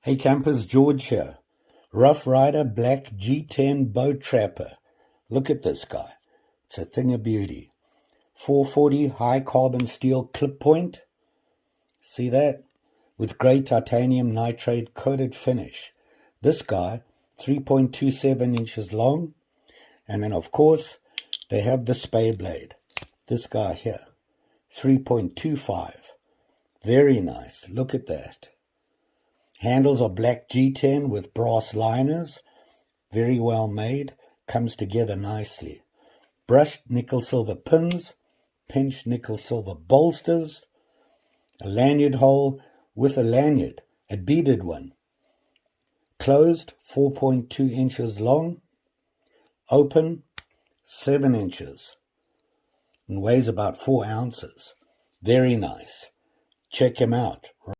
Hey campers, George here. Rough Ryder Black G10 Bow Trapper. Look at this guy. It's a thing of beauty. 440 high carbon steel clip point. See that? With grey titanium nitrate coated finish. This guy, 3.27 inches long. And then of course, they have the spay blade. This guy here, 3.25. Very nice. Look at that. Handles are black G10 with brass liners. Very well made. Comes together nicely. Brushed nickel silver pins. Pinched nickel silver bolsters. A lanyard hole with a lanyard. A beaded one. Closed 4.2 inches long. Open 7 inches. And weighs about 4 ounces. Very nice. Check him out.